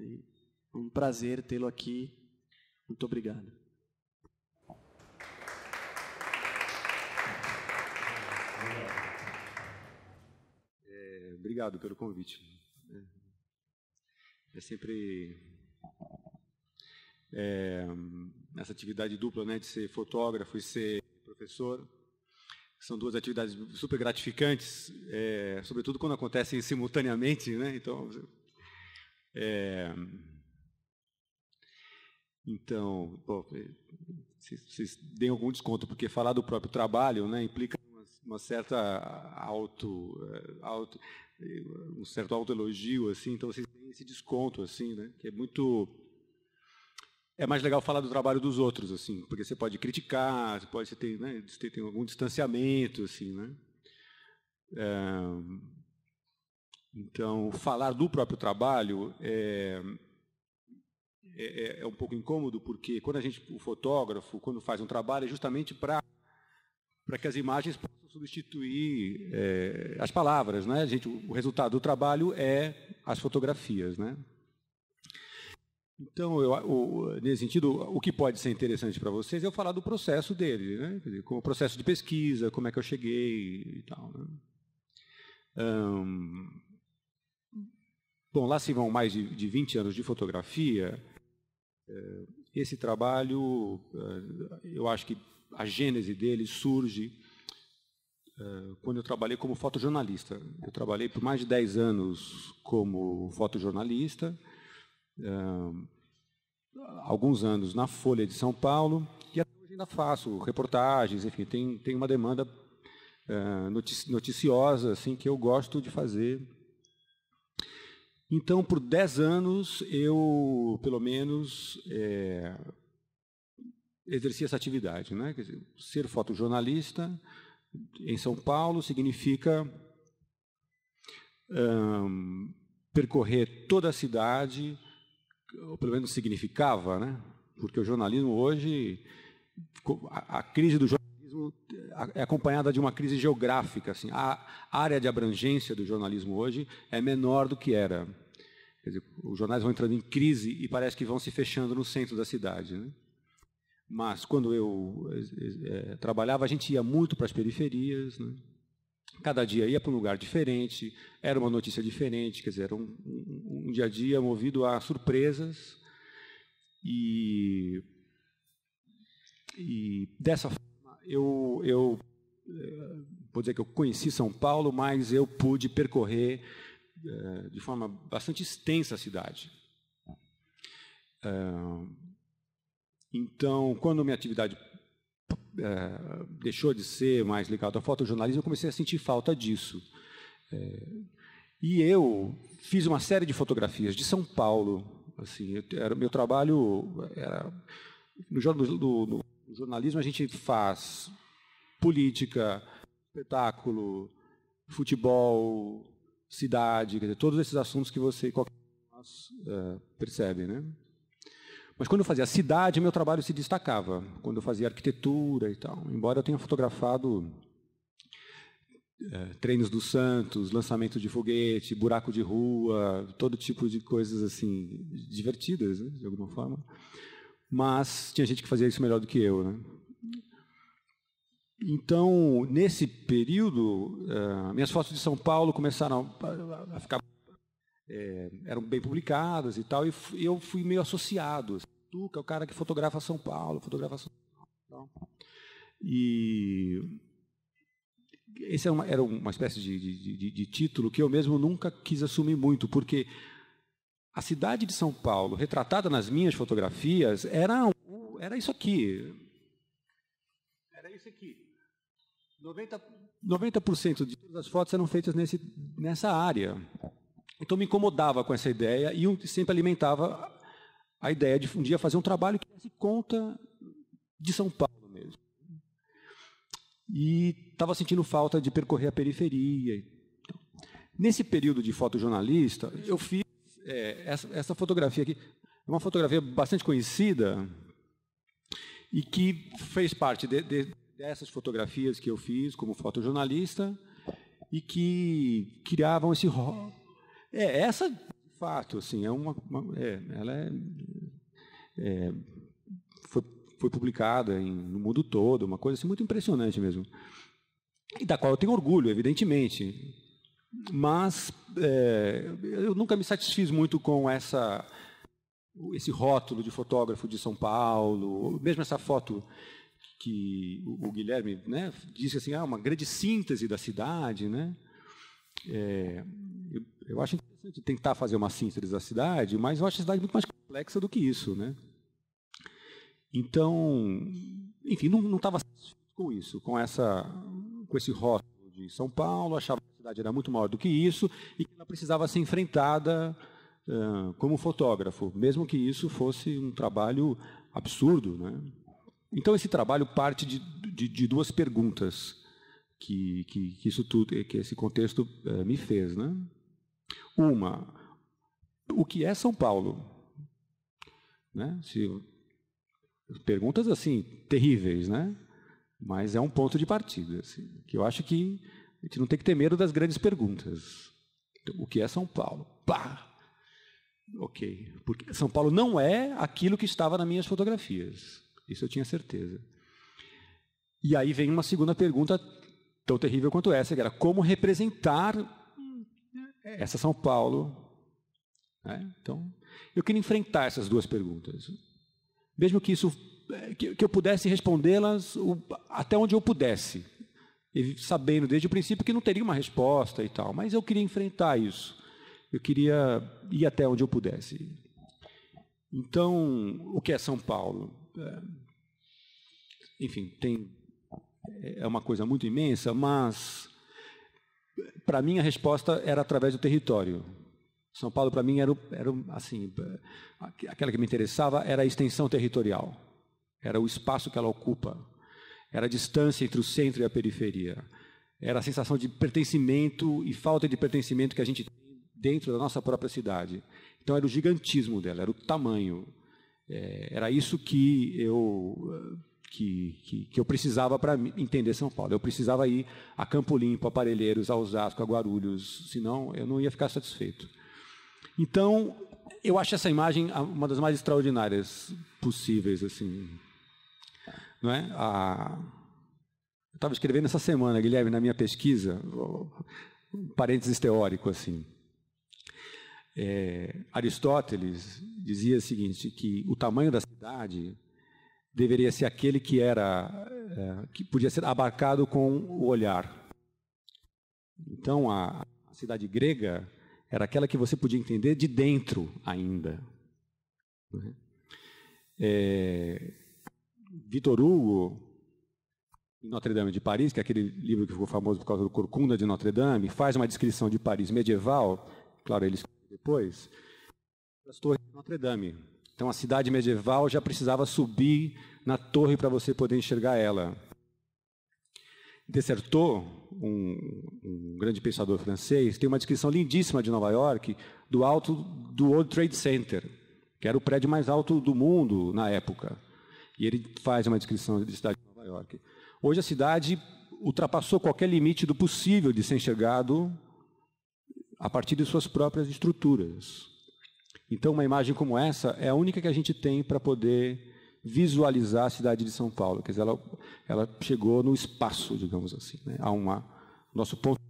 E um prazer tê-lo aqui. Muito obrigado. Obrigado pelo convite. É sempre essa atividade dupla, né, de ser fotógrafo e ser professor. São duas atividades super gratificantes, sobretudo quando acontecem simultaneamente, né? Então, vocês deem algum desconto, porque falar do próprio trabalho, né, implica uma certa um certo autoelogio, assim, então vocês têm esse desconto, assim, né, que é mais legal falar do trabalho dos outros, assim, porque você pode criticar, você tem algum distanciamento, assim, né. Então, falar do próprio trabalho é um pouco incômodo, porque quando o fotógrafo, quando faz um trabalho, é justamente para que as imagens possam substituir as palavras, né? O resultado do trabalho é as fotografias, né? Então, nesse sentido, o que pode ser interessante para vocês é eu falar do processo dele, né? Quer dizer, o processo de pesquisa, como é que eu cheguei e tal, né? Bom, lá se vão mais de 20 anos de fotografia. Esse trabalho, eu acho que a gênese dele surge quando eu trabalhei como fotojornalista. Eu trabalhei por mais de 10 anos como fotojornalista, alguns anos na Folha de São Paulo, e até hoje ainda faço reportagens, enfim, tem uma demanda noticiosa assim, que eu gosto de fazer. Então, por 10 anos, eu, pelo menos, exerci essa atividade, né? Quer dizer, ser fotojornalista em São Paulo significa percorrer toda a cidade, ou pelo menos significava, né? Porque o jornalismo hoje, a crise do jornalismo é acompanhada de uma crise geográfica. Assim, a área de abrangência do jornalismo hoje é menor do que era. Quer dizer, os jornais vão entrando em crise e parece que vão se fechando no centro da cidade, né? Mas, quando eu trabalhava, a gente ia muito para as periferias, né? Cada dia ia para um lugar diferente, era uma notícia diferente, quer dizer, era um dia a dia movido a surpresas. E dessa forma, eu vou dizer que eu conheci São Paulo, mas eu pude percorrer de forma bastante extensa a cidade. Então, quando minha atividade deixou de ser mais ligada ao fotojornalismo, eu comecei a sentir falta disso. E eu fiz uma série de fotografias de São Paulo. Assim, meu trabalho era... No jornalismo, a gente faz política, espetáculo, futebol, cidade, quer dizer, todos esses assuntos que qualquer um de nós percebe, né? Mas quando eu fazia cidade, meu trabalho se destacava. Quando eu fazia arquitetura e tal. Embora eu tenha fotografado treinos do Santos, lançamento de foguete, buraco de rua, todo tipo de coisas assim divertidas, né, de alguma forma. Mas tinha gente que fazia isso melhor do que eu, né? Então, nesse período, minhas fotos de São Paulo começaram a ficar... eram bem publicadas e tal, e eu fui meio associado. Tuca é o cara que fotografa São Paulo, E esse era uma espécie de título que eu mesmo nunca quis assumir muito, porque a cidade de São Paulo, retratada nas minhas fotografias, era isso aqui. Era isso aqui. 90% de todas as fotos eram feitas nessa área. Então, me incomodava com essa ideia e eu sempre alimentava a ideia de um dia fazer um trabalho que desse conta de São Paulo mesmo. E estava sentindo falta de percorrer a periferia. Nesse período de fotojornalista, eu fiz essa fotografia aqui. É uma fotografia bastante conhecida e que fez parte dessas fotografias que eu fiz como fotojornalista e que criavam esse... essa fato, assim, foi publicada no mundo todo, uma coisa assim, muito impressionante mesmo, e da qual eu tenho orgulho, evidentemente, mas eu nunca me satisfiz muito com esse rótulo de fotógrafo de São Paulo, mesmo essa foto que o Guilherme, né, disse assim, uma grande síntese da cidade, né? Eu acho interessante tentar fazer uma síntese da cidade, mas eu acho a cidade muito mais complexa do que isso, né? Então, enfim, não estava satisfeito com isso, com esse rótulo de São Paulo, achava que a cidade era muito maior do que isso e que ela precisava ser enfrentada como fotógrafo, mesmo que isso fosse um trabalho absurdo, né? Então esse trabalho parte de duas perguntas que esse contexto me fez, né? Uma, o que é São Paulo? Né? Perguntas assim terríveis, né? Mas é um ponto de partida, assim, que eu acho que a gente não tem que ter medo das grandes perguntas. Então, o que é São Paulo? Pá! Ok, porque São Paulo não é aquilo que estava nas minhas fotografias. Isso eu tinha certeza. E aí vem uma segunda pergunta tão terrível quanto essa, que era como representar essa São Paulo. Né? Então, eu queria enfrentar essas duas perguntas. Mesmo que eu pudesse respondê-las até onde eu pudesse, sabendo desde o princípio que não teria uma resposta e tal, mas eu queria enfrentar isso. Eu queria ir até onde eu pudesse. Então, o que é São Paulo? Enfim, é uma coisa muito imensa, mas, para mim, a resposta era através do território. São Paulo, para mim, era assim, aquela que me interessava era a extensão territorial, era o espaço que ela ocupa, era a distância entre o centro e a periferia, era a sensação de pertencimento e falta de pertencimento que a gente tem dentro da nossa própria cidade. Então, era o gigantismo dela, era o tamanho. Era isso que eu precisava para entender São Paulo. Eu precisava ir a Campo Limpo, a Parelheiros, a Osasco, a Guarulhos, senão eu não ia ficar satisfeito. Então, eu acho essa imagem uma das mais extraordinárias possíveis, assim. Não é? Eu estava escrevendo essa semana, Guilherme, na minha pesquisa, um parênteses teórico, assim. Aristóteles dizia o seguinte, que o tamanho da cidade deveria ser aquele que podia ser abarcado com o olhar. Então, a cidade grega era aquela que você podia entender de dentro ainda. Victor Hugo, em Notre Dame de Paris, que é aquele livro que ficou famoso por causa do Corcunda de Notre Dame, faz uma descrição de Paris medieval, claro, ele escreveu depois, das torres de Notre Dame. Então, a cidade medieval já precisava subir na torre para você poder enxergar ela. Dessertot, um grande pensador francês, tem uma descrição lindíssima de Nova York, do alto do World Trade Center, que era o prédio mais alto do mundo na época. E ele faz uma descrição da cidade de Nova York. Hoje a cidade ultrapassou qualquer limite do possível de ser enxergado a partir de suas próprias estruturas. Então, uma imagem como essa é a única que a gente tem para poder visualizar a cidade de São Paulo. Quer dizer, ela chegou no espaço, digamos assim. Né? Nosso ponto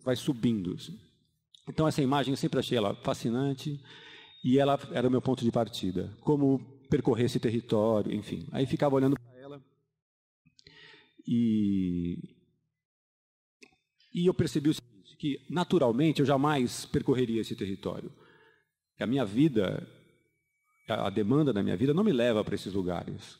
vai subindo. Assim. Então, essa imagem eu sempre achei ela fascinante e ela era o meu ponto de partida. Como percorrer esse território, enfim. Aí ficava olhando para ela e eu percebi o seguinte, que naturalmente eu jamais percorreria esse território. A minha vida, a demanda da minha vida não me leva para esses lugares.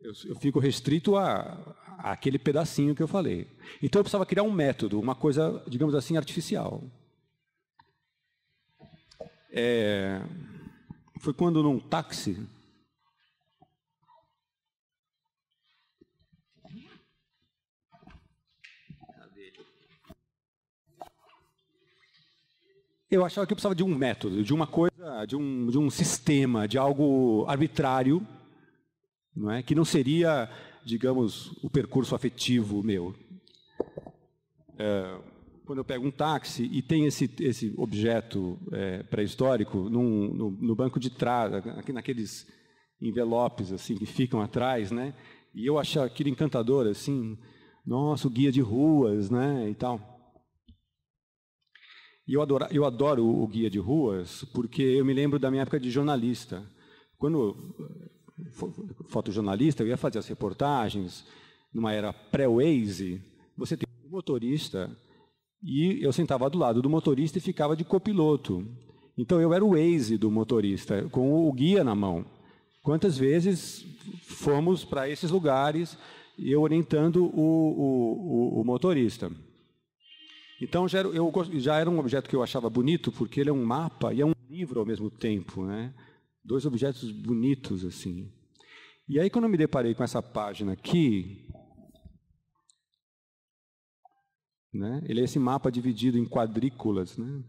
Eu fico restrito àquele pedacinho que eu falei. Então eu precisava criar um método, uma coisa, digamos assim, artificial. Foi quando num táxi, eu achava que eu precisava de um método, de uma coisa, de um sistema, de algo arbitrário, não é? Que não seria, digamos, o percurso afetivo meu. quando eu pego um táxi e tem esse objeto pré-histórico no banco de trás, aqui naqueles envelopes assim que ficam atrás, né? E eu acho aquilo encantador, assim, nossa, o guia de ruas, né, e tal. E eu adoro o guia de ruas porque eu me lembro da minha época de jornalista. Quando fotojornalista, eu ia fazer as reportagens numa era pré-Waze. Você tem um motorista e eu sentava do lado do motorista e ficava de copiloto. Então eu era o Waze do motorista, com o guia na mão. Quantas vezes fomos para esses lugares e eu orientando o motorista. Então já era um objeto que eu achava bonito, porque ele é um mapa e é um livro ao mesmo tempo, né? Dois objetos bonitos assim. E aí quando eu me deparei com essa página aqui, né? Ele é esse mapa dividido em quadrículas, né?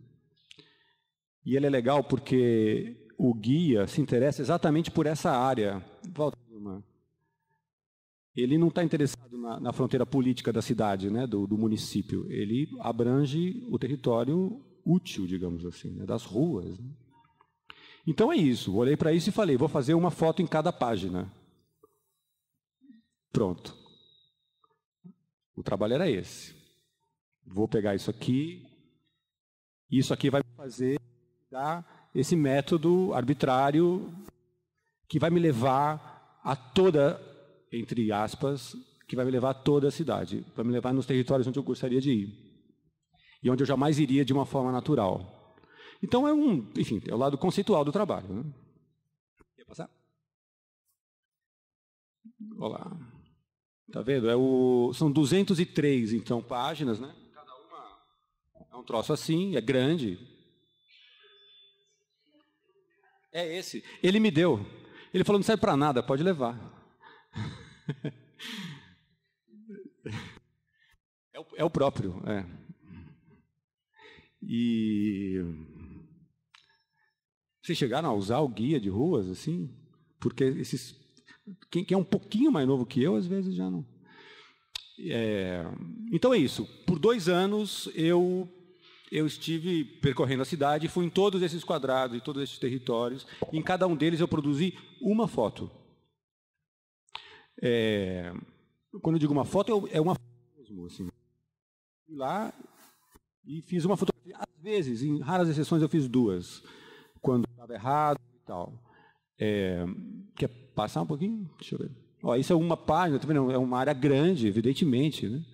E ele é legal porque o guia se interessa exatamente por essa área. Ele não está interessado na fronteira política da cidade, né, do município. Ele abrange o território útil, digamos assim, né, das ruas. Né? Então é isso. Olhei para isso e falei, vou fazer uma foto em cada página. Pronto. O trabalho era esse. Vou pegar isso aqui vai me fazer dar esse método arbitrário que vai me levar a toda, entre aspas, que vai me levar a toda a cidade, vai me levar nos territórios onde eu gostaria de ir e onde eu jamais iria de uma forma natural. Então enfim, é o lado conceitual do trabalho. Né? Quer passar? Olha lá. Tá vendo? São 203, então, páginas, né? Cada uma é um troço assim, é grande. É esse. Ele me deu. Ele falou, não serve para nada, pode levar. É o próprio. É. E vocês chegaram a usar o guia de ruas, assim? Porque quem é um pouquinho mais novo que eu, às vezes já não. Então é isso. Por 2 anos eu estive percorrendo a cidade, fui em todos esses quadrados, em todos esses territórios, e em cada um deles eu produzi uma foto. Quando eu digo uma foto, é uma foto mesmo. Assim. Fui lá e fiz uma fotografia. Às vezes, em raras exceções, eu fiz 2, quando estava errado e tal. Quer passar um pouquinho? Deixa eu ver. Ó, isso é uma página, tá vendo? É uma área grande, evidentemente, né?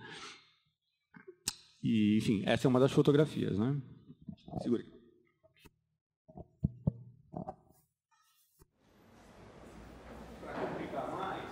E, enfim, essa é uma das fotografias, né? Segura aí. Para complicar mais,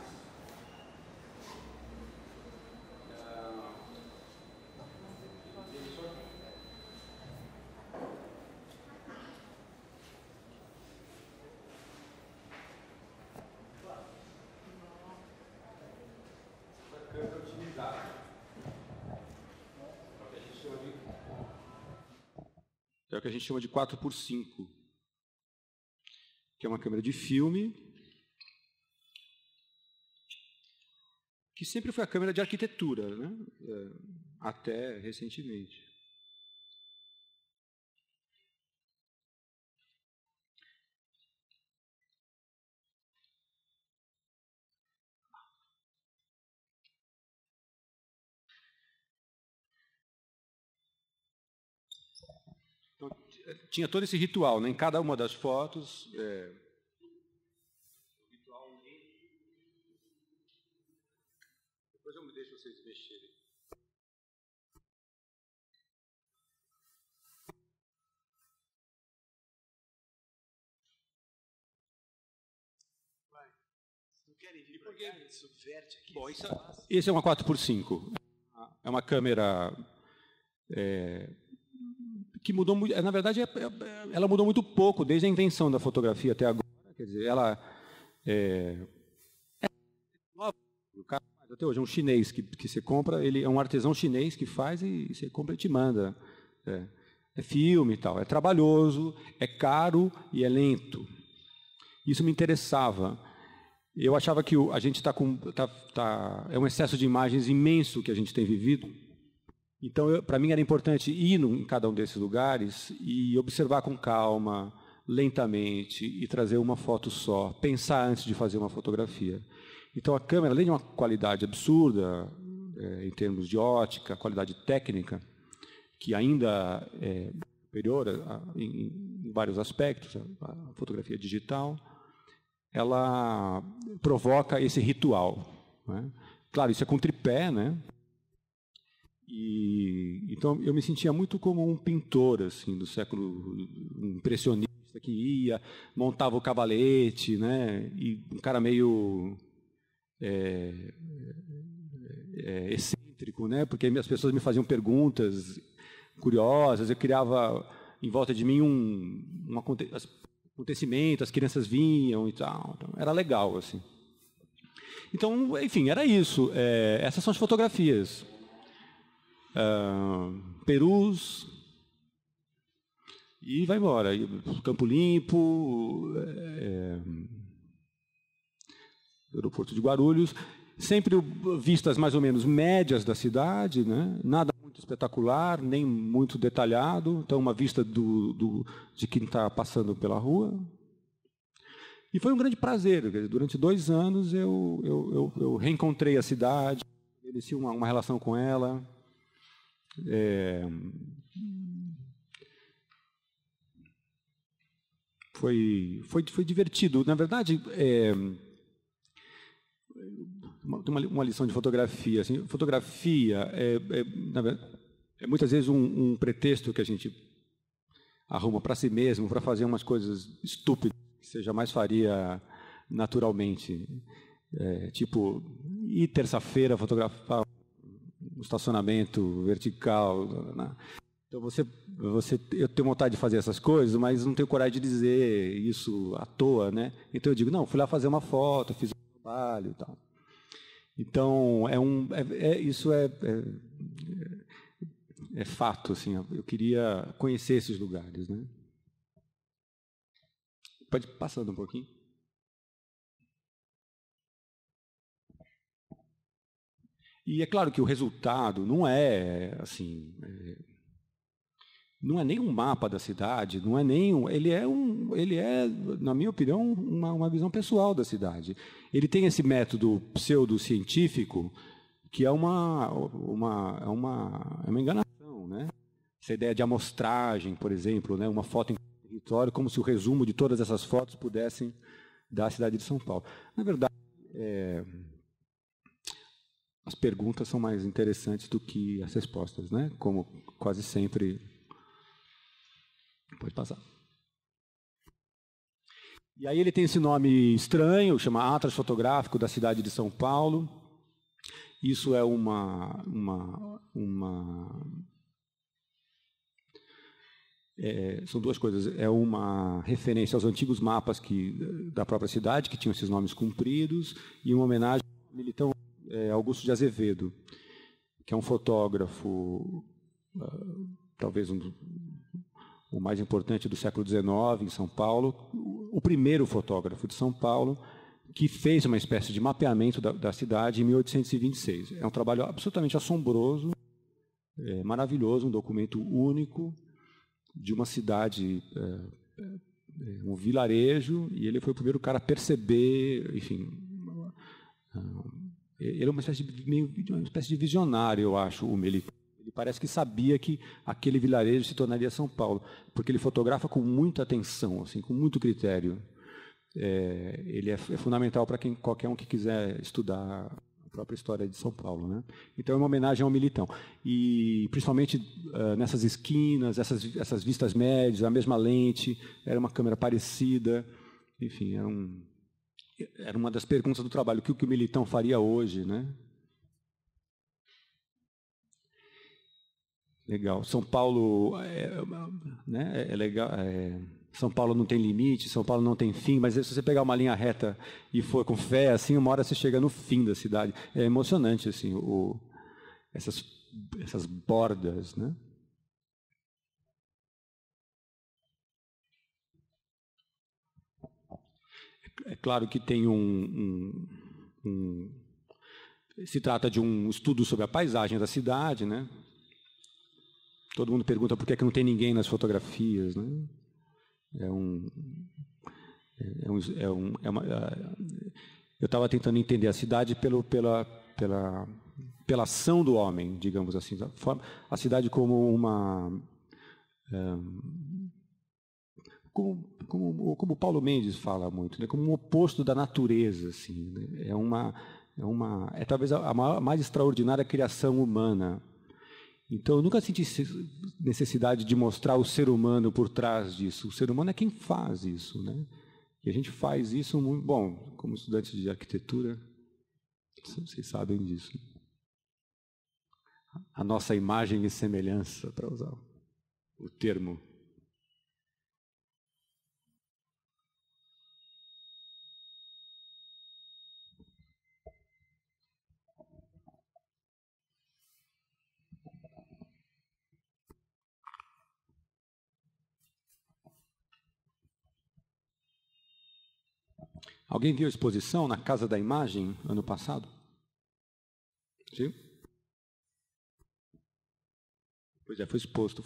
é o que a gente chama de 4x5, que é uma câmera de filme, que sempre foi a câmera de arquitetura, né? Até recentemente. Então, tinha todo esse ritual, né? Em cada uma das fotos. Depois eu me deixo vocês mexerem. Não querem vir para cá, subverte aqui. Bom, esse é uma 4x5. É uma câmera que mudou muito. Na verdade, ela mudou muito pouco desde a invenção da fotografia até agora. Quer dizer, ela nova. O cara faz até hoje, é um chinês que você compra, ele é um artesão chinês que faz e você compra e te manda. É filme e tal. É trabalhoso, é caro e é lento. Isso me interessava. Eu achava que a gente é um excesso de imagens imenso que a gente tem vivido. Então, para mim era importante ir em cada um desses lugares e observar com calma, lentamente, e trazer uma foto só, pensar antes de fazer uma fotografia. Então, a câmera, além de uma qualidade absurda, em termos de ótica, qualidade técnica, que ainda é superior em vários aspectos, a fotografia digital, ela provoca esse ritual, né? Claro, isso é com tripé, né? Então eu me sentia muito como um pintor assim do século, um impressionista que ia, montava o cavalete, né? E um cara meio excêntrico, né? Porque as pessoas me faziam perguntas curiosas, eu criava em volta de mim um acontecimento, as crianças vinham e tal, então, era legal assim. Então, enfim, era isso. Essas são as fotografias. Perus e vai embora. Campo Limpo, aeroporto de Guarulhos, sempre vistas mais ou menos médias da cidade, né? Nada muito espetacular, nem muito detalhado, então uma vista de quem está passando pela rua. E foi um grande prazer. Durante 2 anos eu reencontrei a cidade, estabeleci uma relação com ela. Foi divertido. Na verdade, uma lição de fotografia. Assim, fotografia é muitas vezes um pretexto que a gente arruma para si mesmo, para fazer umas coisas estúpidas que você jamais faria naturalmente. Tipo, ir terça-feira fotografar um estacionamento vertical, né? Então eu tenho vontade de fazer essas coisas, mas não tenho coragem de dizer isso à toa, né? Então eu digo, não, fui lá fazer uma foto, fiz um trabalho e tal. Então isso é fato, assim. Eu queria conhecer esses lugares, né? Pode ir passando um pouquinho. E é claro que o resultado não é assim, não é nem um mapa da cidade, não é nem ele é, na minha opinião, uma visão pessoal da cidade. Ele tem esse método pseudocientífico que é uma enganação, né? Essa ideia de amostragem, por exemplo, né? Uma foto em território, como se o resumo de todas essas fotos pudessem dar a cidade de São Paulo. Na verdade, as perguntas são mais interessantes do que as respostas, né? Como quase sempre. Pode passar. E aí ele tem esse nome estranho, chama Atlas Fotográfico da cidade de São Paulo. Isso é são duas coisas. É uma referência aos antigos mapas da própria cidade, que tinham esses nomes compridos, e uma homenagem ao militão Augusto de Azevedo, que é um fotógrafo, talvez o mais importante do século XIX em São Paulo, o primeiro fotógrafo de São Paulo, que fez uma espécie de mapeamento da cidade em 1826. É um trabalho absolutamente assombroso, maravilhoso, um documento único de uma cidade, um vilarejo, e ele foi o primeiro cara a perceber, enfim. Ele é uma espécie de visionário, eu acho, o Melitão. Ele parece que sabia que aquele vilarejo se tornaria São Paulo, porque ele fotografa com muita atenção, assim, com muito critério. Ele é fundamental para qualquer um que quiser estudar a própria história de São Paulo, né? Então é uma homenagem ao Militão. E principalmente nessas esquinas, essas vistas médias, a mesma lente, era uma câmera parecida, enfim, era uma das perguntas do trabalho, o que o Militão faria hoje, né? Legal. São Paulo é legal. São Paulo não tem limite, São Paulo não tem fim, mas se você pegar uma linha reta e for com fé, assim, uma hora você chega no fim da cidade. É emocionante, assim, essas bordas, né? É claro que tem se trata de um estudo sobre a paisagem da cidade, né? Todo mundo pergunta por que é que não tem ninguém nas fotografias, né? Eu estava tentando entender a cidade pela ação do homem, digamos assim, a cidade como como Paulo Mendes fala muito, né? Como um oposto da natureza, assim, né? É talvez a mais extraordinária criação humana. Então, eu nunca senti necessidade de mostrar o ser humano por trás disso. O ser humano é quem faz isso, né? E a gente faz isso muito... Bom, como estudante de arquitetura, vocês sabem disso. A nossa imagem e semelhança, para usar o termo. Alguém viu a exposição na Casa da Imagem, ano passado? Viu? Pois é, foi exposto.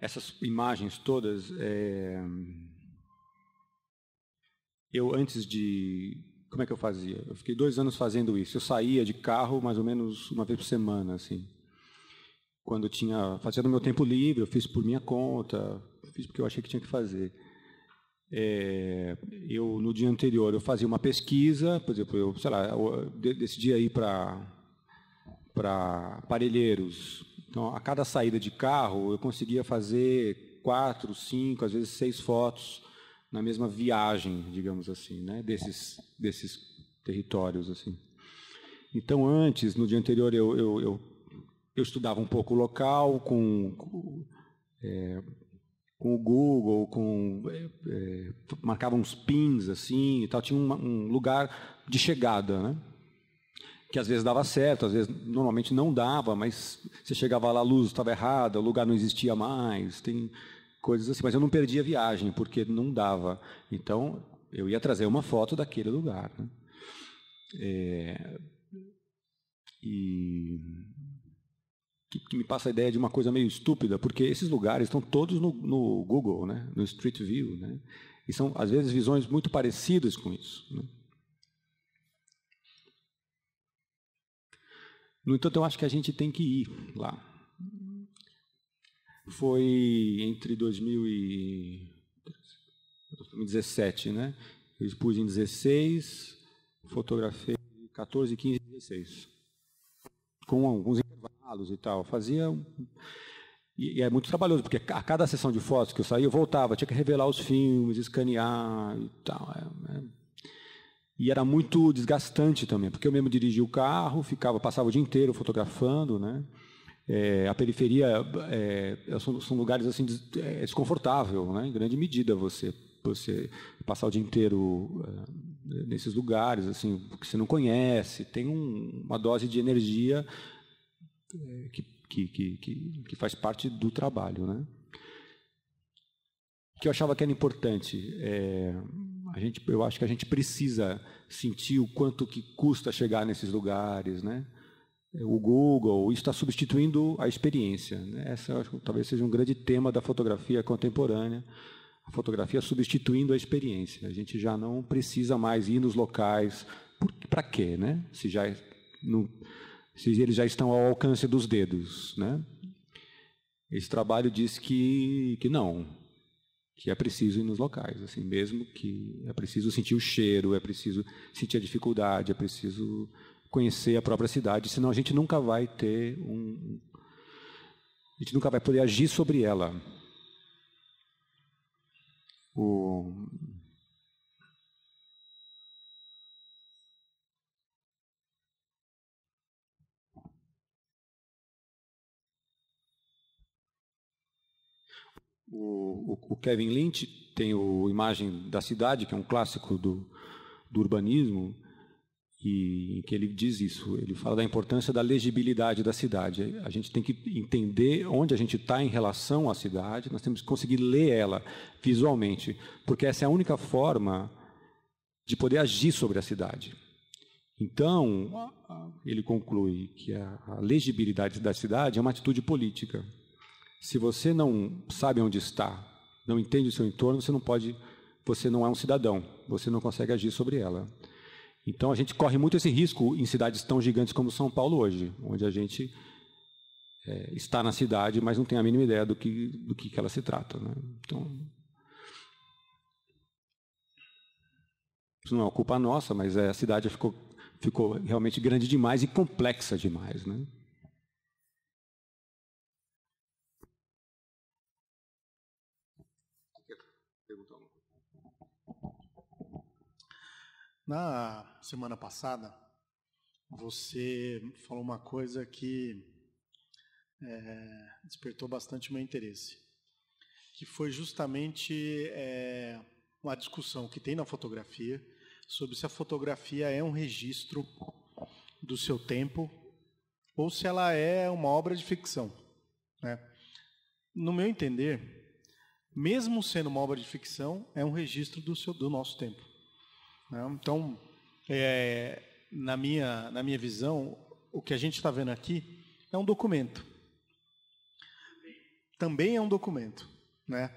Essas imagens todas, eu antes de... Como é que eu fazia? Eu fiquei 2 anos fazendo isso. Eu saía de carro mais ou menos uma vez por semana, assim. Quando fazia no meu tempo livre, eu fiz por minha conta, fiz porque eu achei que tinha que fazer. No dia anterior, eu fazia uma pesquisa, por exemplo, eu decidi ir para Parelheiros. Então, a cada saída de carro, eu conseguia fazer 4, 5, às vezes 6 fotos na mesma viagem, digamos assim, né, desses territórios, assim. Então, antes, no dia anterior, eu estudava um pouco o local com o Google, marcava uns pins assim, e tal, tinha um lugar de chegada, né? Que às vezes dava certo, às vezes normalmente não dava, mas você chegava lá, a luz estava errada, o lugar não existia mais, tem coisas assim. Mas eu não perdia a viagem, porque não dava. Então, eu ia trazer uma foto daquele lugar, né? Que me passa a ideia de uma coisa meio estúpida, porque esses lugares estão todos no Google, né? No Street View, né? E são, às vezes, visões muito parecidas com isso, né? No entanto, eu acho que a gente tem que ir lá. Foi entre 2017, né? Eu expus em 16, fotografei 14, 15 e 16. Com alguns intervalos e tal. E é muito trabalhoso, porque a cada sessão de fotos que eu saía, eu voltava, tinha que revelar os filmes, escanear e tal. E era muito desgastante também, porque eu mesmo dirigia o carro, passava o dia inteiro fotografando, né? A periferia são lugares assim desconfortável, né? Em grande medida você passar o dia inteiro nesses lugares assim que você não conhece, tem uma dose de energia que faz parte do trabalho, né? Que eu achava que era importante. Eu acho que a gente precisa sentir o quanto que custa chegar nesses lugares, né? O Google está substituindo a experiência, né? Essa eu acho que talvez seja um grande tema da fotografia contemporânea. A fotografia substituindo a experiência. A gente já não precisa mais ir nos locais. Para quê, né? Se eles já estão ao alcance dos dedos, né? Esse trabalho diz que não. que é preciso ir nos locais, assim, mesmo que é preciso sentir o cheiro, é preciso sentir a dificuldade, é preciso conhecer a própria cidade, senão a gente nunca vai ter a gente nunca vai poder agir sobre ela. O Kevin Lynch tem o Imagem da Cidade, que é um clássico do urbanismo, e em que ele diz isso. Ele fala da importância da legibilidade da cidade. A gente tem que entender onde a gente está em relação à cidade, nós temos que conseguir ler ela visualmente, porque essa é a única forma de poder agir sobre a cidade. Então, ele conclui que a legibilidade da cidade é uma atitude política. Se você não sabe onde está, não entende o seu entorno, você não é um cidadão, você não consegue agir sobre ela. Então, a gente corre muito esse risco em cidades tão gigantes como São Paulo hoje, onde a gente está na cidade, mas não tem a mínima ideia do que ela se trata, né? Então, isso não é uma culpa nossa, mas a cidade ficou realmente grande demais e complexa demais, né? Na semana passada, você falou uma coisa que despertou bastante meu interesse, que foi justamente uma discussão que tem na fotografia sobre se a fotografia é um registro do seu tempo ou se ela é uma obra de ficção, né? No meu entender, mesmo sendo uma obra de ficção, é um registro do nosso tempo. Então, na minha visão, o que a gente está vendo aqui é um documento. Também é um documento, né?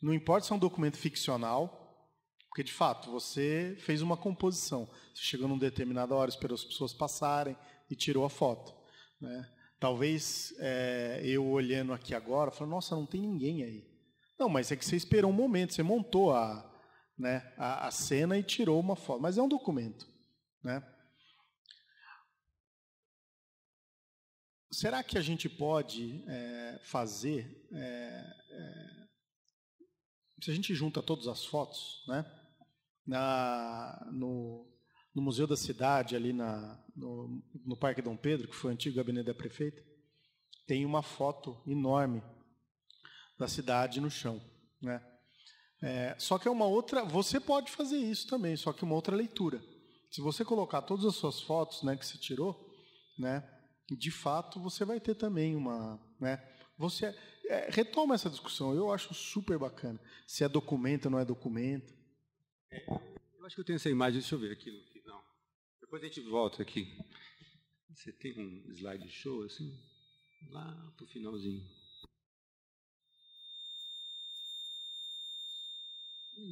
Não importa se é um documento ficcional, porque, de fato, você fez uma composição. Você chegou numa determinada hora, esperou as pessoas passarem e tirou a foto, né? Talvez eu olhando aqui agora, falando, nossa, não tem ninguém aí. Não, mas é que você esperou um momento, você montou a cena e tirou uma foto, mas é um documento, né? Será que a gente pode fazer, se a gente junta todas as fotos, né, no Museu da Cidade, ali no Parque Dom Pedro, que foi o antigo gabinete da prefeita, tem uma foto enorme da cidade no chão, né? Só que é uma outra. Você pode fazer isso também, só que uma outra leitura. Se você colocar todas as suas fotos, né, que você tirou, né, de fato você vai ter também uma, né? Você retoma essa discussão. Eu acho super bacana. Se é documento ou não é documento. Eu acho que eu tenho essa imagem. Deixa eu ver aqui no final. Depois a gente volta aqui. Você tem um slide show assim, lá pro finalzinho.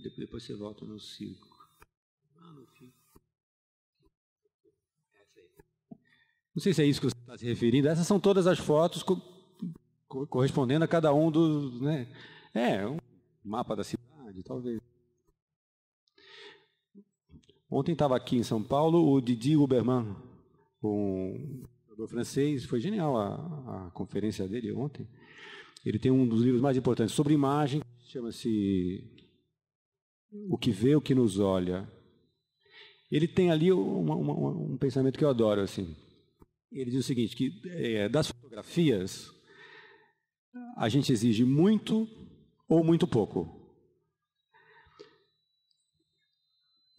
Depois você volta no circo. Lá no fim. Essa aí. Não sei se é isso que você está se referindo. Essas são todas as fotos correspondendo a cada um dos, né? Um mapa da cidade, talvez. Ontem estava aqui em São Paulo o Didier Huberman, um jogador francês. Foi genial a conferência dele ontem. Ele tem um dos livros mais importantes sobre imagem, chama-se O que vê, o que nos olha. Ele tem ali um pensamento que eu adoro, assim. Ele diz o seguinte, que das fotografias a gente exige muito ou muito pouco.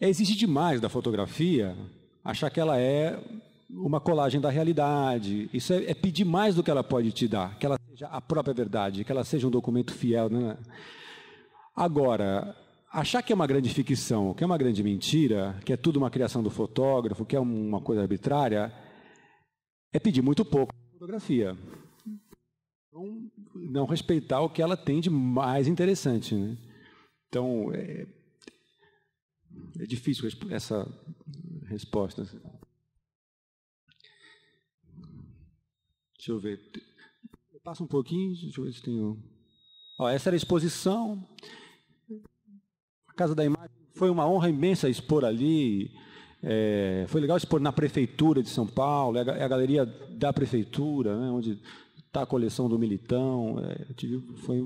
Exige demais da fotografia achar que ela é uma colagem da realidade. Isso é pedir mais do que ela pode te dar, que ela seja a própria verdade, que ela seja um documento fiel, né? Agora, achar que é uma grande ficção, que é uma grande mentira, que é tudo uma criação do fotógrafo, que é uma coisa arbitrária, é pedir muito pouco da fotografia. Não respeitar o que ela tem de mais interessante, né? Então, é difícil essa resposta. Deixa eu ver. Passa um pouquinho, deixa eu ver se tenho. Essa era a exposição. Casa da Imagem foi uma honra imensa expor ali. Foi legal expor na Prefeitura de São Paulo, é a galeria da Prefeitura, né, onde está a coleção do Militão. Foi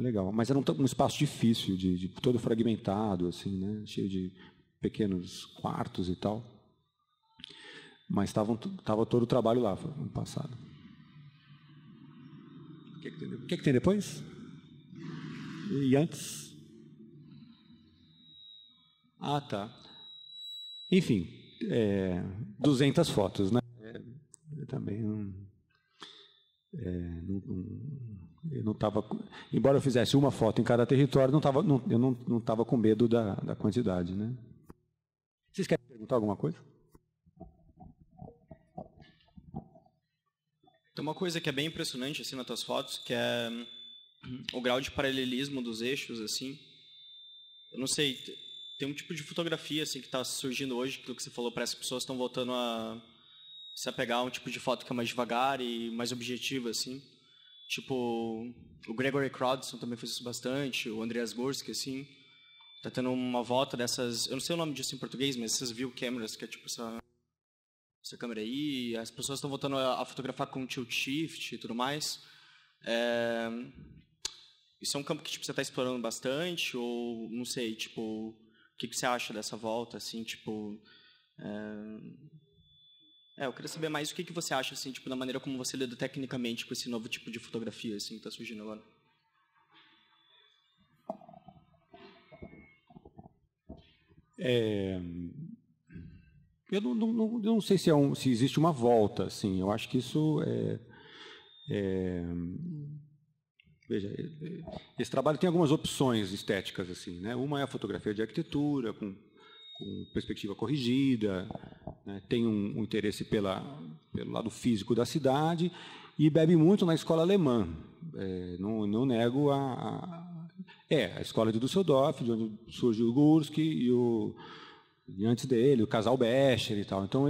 legal. Mas era um espaço difícil, de todo fragmentado, assim, né, cheio de pequenos quartos e tal. Mas estava todo o trabalho lá no passado. O que tem depois? E antes? Ah, tá. Enfim, 200 fotos, né? Eu também não estava... Embora eu fizesse uma foto em cada território, eu não estava com medo da quantidade, né? Vocês querem perguntar alguma coisa? Tem uma coisa que é bem impressionante assim nas tuas fotos, que é o grau de paralelismo dos eixos, assim. Eu não sei, tem um tipo de fotografia assim que está surgindo hoje, que o que você falou, parece que as pessoas estão voltando a se apegar a um tipo de foto que é mais devagar e mais objetiva, assim. Tipo, o Gregory Crowdson também fez isso bastante, o Andreas Gursky, assim. Tá tendo uma volta dessas, eu não sei o nome disso em português, mas essas view cameras, que é tipo essa câmera aí, as pessoas estão voltando a fotografar com tilt shift e tudo mais. Isso é um campo que tipo, você está explorando bastante, ou não sei, tipo, o que você acha dessa volta, assim, tipo... eu queria saber mais o que você acha, assim, tipo, da maneira como você lida tecnicamente com esse novo tipo de fotografia, assim, que está surgindo agora. Eu não sei se existe uma volta, assim. Eu acho que isso veja, esse trabalho tem algumas opções estéticas, assim, né? Uma é a fotografia de arquitetura, com perspectiva corrigida, né? Tem um interesse pelo lado físico da cidade e bebe muito na escola alemã. Não nego a escola de Düsseldorf, de onde surge o Gursky e antes dele, o casal Becher e tal. Então,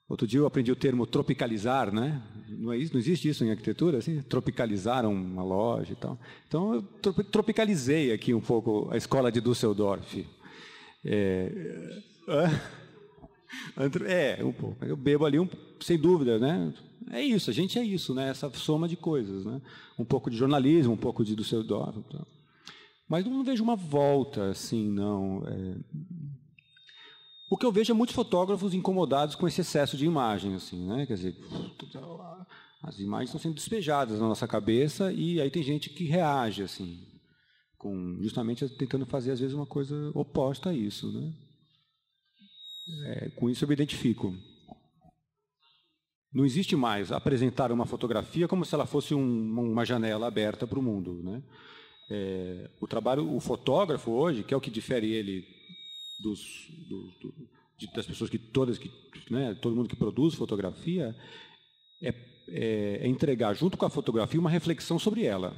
outro dia eu aprendi o termo tropicalizar, né? Não existe isso em arquitetura, assim? Tropicalizaram uma loja e tal. Então, eu tropicalizei aqui um pouco a escola de Düsseldorf. Um pouco. Eu bebo ali, sem dúvida, né? É isso, a gente é isso, né? Essa soma de coisas, né? Um pouco de jornalismo, um pouco de Düsseldorf e tal. Mas não vejo uma volta, assim, não. O que eu vejo é muitos fotógrafos incomodados com esse excesso de imagem, assim, né? Quer dizer, as imagens estão sendo despejadas na nossa cabeça e aí tem gente que reage, assim, justamente tentando fazer, às vezes, uma coisa oposta a isso, né? Com isso eu me identifico. Não existe mais apresentar uma fotografia como se ela fosse uma janela aberta para o mundo, né? O fotógrafo hoje, que é o que difere ele das pessoas né, todo mundo que produz fotografia, é entregar junto com a fotografia uma reflexão sobre ela.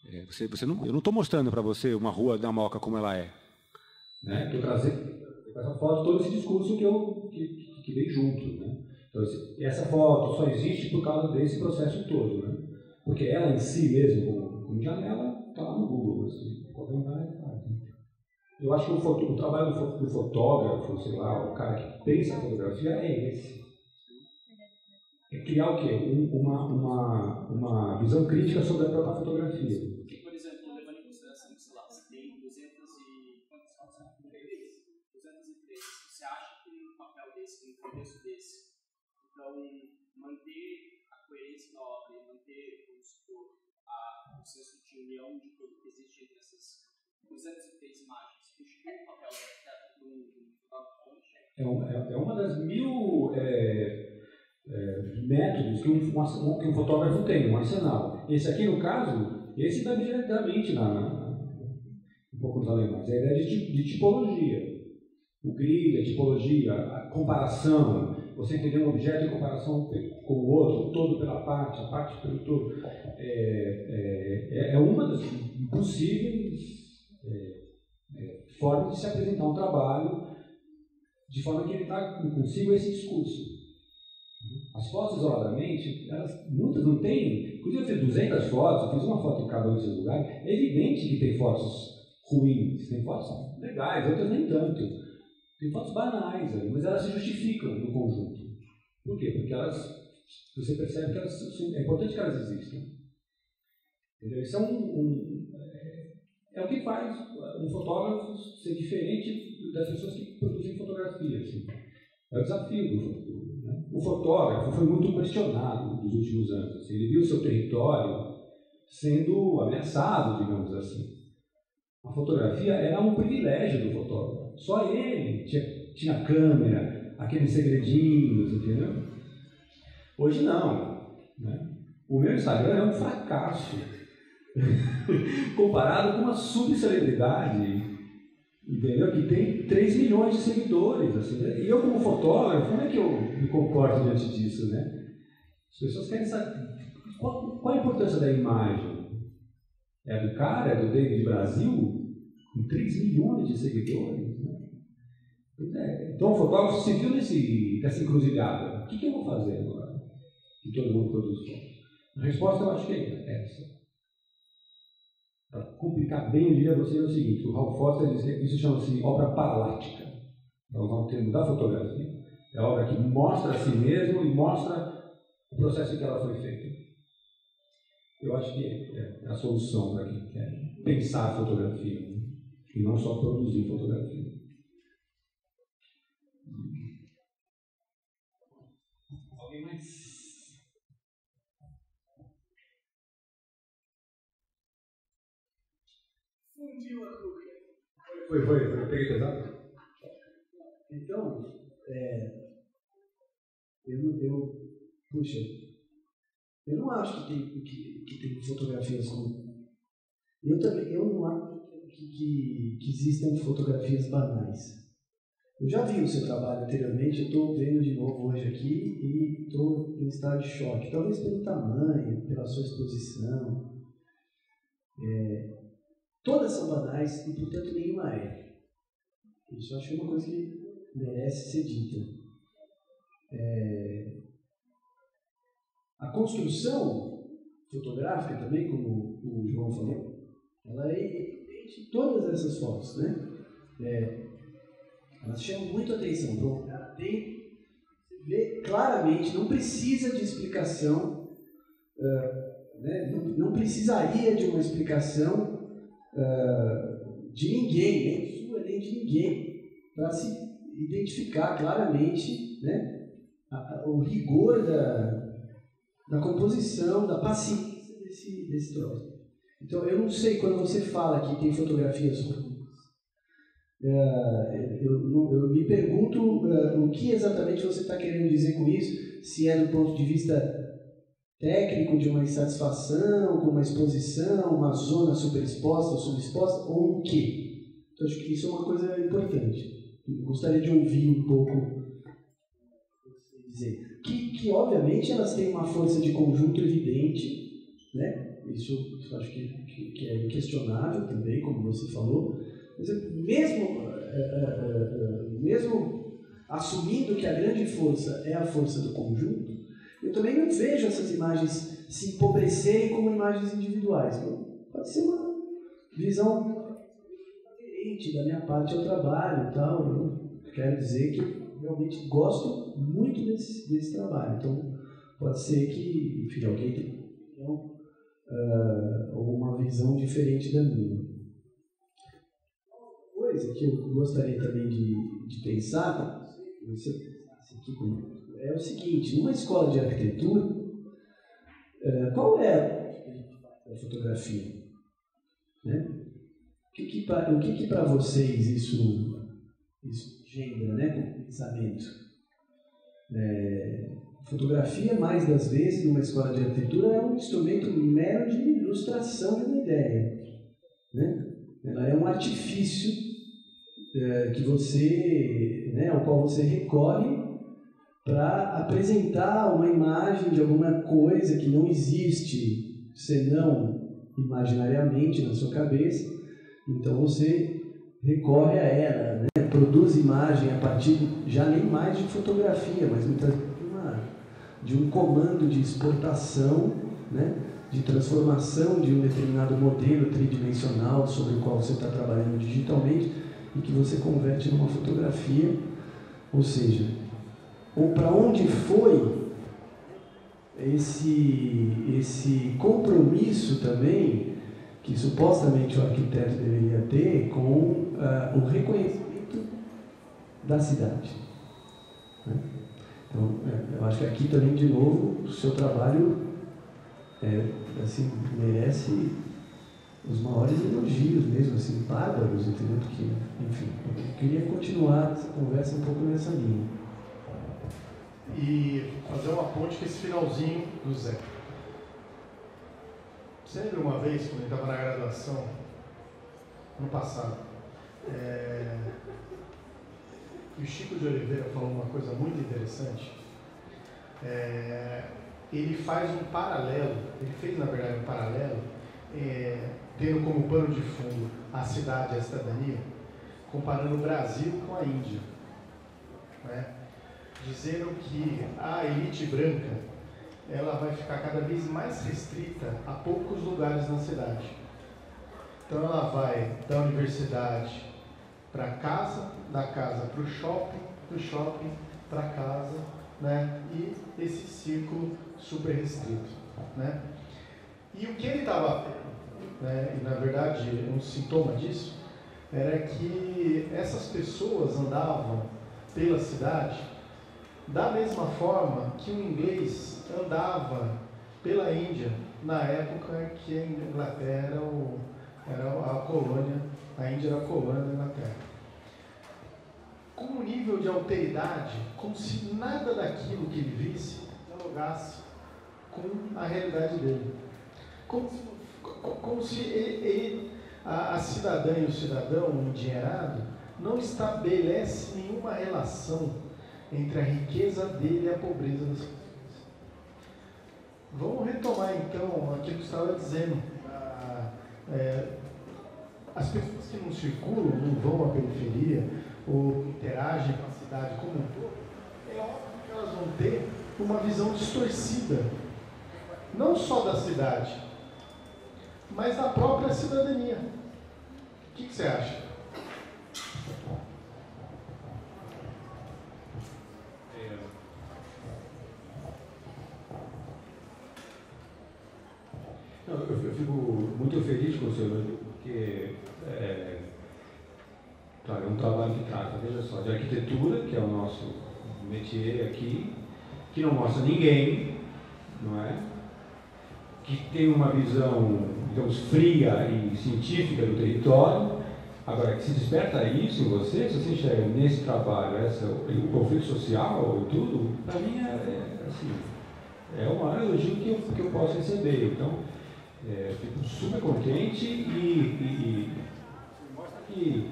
Eu não estou mostrando para você uma rua da Moca como ela é. Né? Estou trazendo essa foto, todo esse discurso que vem junto. Né? Então, essa foto só existe por causa desse processo todo. Né? Porque ela em si mesmo, como janela, está lá no Google. Assim, qualquer lugar é fácil. Eu acho que o trabalho do fotógrafo, sei lá, o cara que pensa a fotografia é esse. É criar o quê? Uma visão crítica sobre a própria fotografia. Por exemplo, levando em consideração que, sei lá, você tem 203, você acha que tem um papel desse, tem um contexto desse. Então, manter a coerência da obra e manter, vamos supor, o senso de união de tudo que existe entre essas 203 imagens, constitui o papel do fotógrafo. É uma das 1000 métodos que um fotógrafo tem, um arsenal. Esse aqui, no caso, esse está diretamente um pouco nos alemães. A ideia de tipologia. O grid, a tipologia, a comparação, você entender um objeto em comparação com o outro, todo pela parte, a parte pelo todo. É uma das possíveis formas de se apresentar um trabalho de forma que ele está consigo esse discurso. As fotos isoladamente, muitas não tem. Inclusive eu fiz 200 fotos, eu fiz uma foto em cada um desses lugares. É evidente que tem fotos ruins, tem fotos legais, outras nem tanto. Tem fotos banais aí, mas elas se justificam no conjunto. Por quê? Porque você percebe que é importante que elas existam. Entendeu? Isso é o que faz um fotógrafo ser diferente das pessoas que produzem fotografia. Assim. É o desafio né? O fotógrafo foi muito questionado nos últimos anos. Assim. Ele viu o seu território sendo ameaçado, digamos assim. A fotografia era um privilégio do fotógrafo. Só ele tinha câmera, aqueles segredinhos, entendeu? Hoje não. Né? O meu Instagram é um fracasso. Comparado com uma subcelebridade, entendeu? Que tem 3 milhões de seguidores. Assim, né? E eu, como fotógrafo, como é que eu me comporto diante disso? Né? As pessoas querem saber qual a importância da imagem. É do cara, é do David Brasil, com 3 milhões de seguidores. Né? Então o fotógrafo se viu nessa encruzilhada. O que eu vou fazer agora? Que todo mundo produz fotos. A resposta eu acho que é essa. Para complicar bem, eu diria a vocês o seguinte: o Ralph Foster diz que isso chama-se obra paralática. É um termo da fotografia. É a obra que mostra a si mesmo e mostra o processo em que ela foi feita. Eu acho que é a solução para quem quer pensar a fotografia, né? E não só produzir fotografia. Alguém mais? Fundiu a cuca. Foi. Peguei pesado? Então, eu não acho que tem fotografias ruins. Eu não acho que existam fotografias banais. Eu já vi o seu trabalho anteriormente, eu estou vendo de novo hoje aqui e estou em estado de choque. Talvez pelo tamanho, pela sua exposição. Todas são banais e, portanto, nenhuma é. Isso eu acho uma coisa que merece ser dita. A construção fotográfica também, como o João falou, ela é evidente em todas essas fotos, né? Elas chamam muito a atenção. Então, ela você vê claramente, não precisa de explicação, né? Não precisaria de uma explicação de ninguém, nem sua, nem de ninguém, para se identificar claramente, né, o rigor da composição, da paciência desse troço. Então, eu não sei, quando você fala que tem fotografias ruins, eu me pergunto o que exatamente você está querendo dizer com isso, se é do ponto de vista técnico, de uma insatisfação, com uma exposição, uma zona superexposta ou subexposta, ou o quê? Então, acho que isso é uma coisa importante. Eu gostaria de ouvir um pouco você dizer. Que obviamente, elas têm uma força de conjunto evidente, né? Isso eu acho que é inquestionável também, como você falou. Mas mesmo assumindo que a grande força é a força do conjunto, eu também não vejo essas imagens se empobrecerem como imagens individuais. Então, pode ser uma visão diferente da minha parte ao trabalho e tal. Eu quero dizer que eu realmente gosto muito desse trabalho. Então, pode ser que, enfim, alguém tenha uma visão diferente da minha. Uma coisa que eu gostaria também de pensar, é o seguinte: numa escola de arquitetura, qual é a fotografia? Né? O que para vocês isso gera, né, como pensamento? Fotografia, mais das vezes, numa escola de arquitetura, é um instrumento mero de ilustração de uma ideia. Né? Ela é um artifício que você, né, ao qual você recorre para apresentar uma imagem de alguma coisa que não existe, senão imaginariamente na sua cabeça. Então você recorre a ela, né? Produz imagem a partir já nem mais de fotografia, mas muitas vezes de um comando de exportação, né, de transformação de um determinado modelo tridimensional sobre o qual você está trabalhando digitalmente e que você converte numa fotografia, ou seja, ou para onde foi esse compromisso também que supostamente o arquiteto deveria ter com o reconhecimento da cidade, né? Então, eu acho que aqui também, de novo, o seu trabalho assim, merece os maiores elogios mesmo, assim, bárbaros, entendeu? Porque, enfim, eu queria continuar essa conversa um pouco nessa linha. E fazer uma ponte com esse finalzinho do Zé. Você lembra uma vez, quando ele estava na graduação, ano passado, que o Chico de Oliveira falou uma coisa muito interessante. Ele faz um paralelo, ele fez na verdade um paralelo, tendo como pano de fundo a cidade e a cidadania, comparando o Brasil com a Índia, né? Dizendo que a elite branca ela vai ficar cada vez mais restrita a poucos lugares na cidade. Então ela vai da universidade para casa, da casa para o shopping, do shopping para casa, né? E esse círculo super restrito, né? E o que ele estava, né, e na verdade um sintoma disso, era que essas pessoas andavam pela cidade da mesma forma que o inglês andava pela Índia na época que a Inglaterra era a colônia, a Índia era a colônia da Inglaterra. Com um nível de alteridade, como se nada daquilo que ele visse dialogasse com a realidade dele. Como se a cidadã e o cidadão endinheirado não estabelece nenhuma relação entre a riqueza dele e a pobreza das pessoas. Vamos retomar então aquilo que eu estava dizendo. As pessoas que não circulam, não vão à periferia, ou interagem com a cidade como um todo, é óbvio que elas vão ter uma visão distorcida, não só da cidade, mas da própria cidadania. O que você acha? Eu fico muito feliz com o seu elogio, porque claro, é um trabalho que trata, veja só, de arquitetura, que é o nosso métier aqui, que não mostra ninguém, não é? Que tem uma visão, digamos, fria e científica do território. Agora, que se desperta isso em você, se você enxerga nesse trabalho o conflito social e tudo, para mim é o maior elogio que eu posso receber. Então, fico super contente e mostra que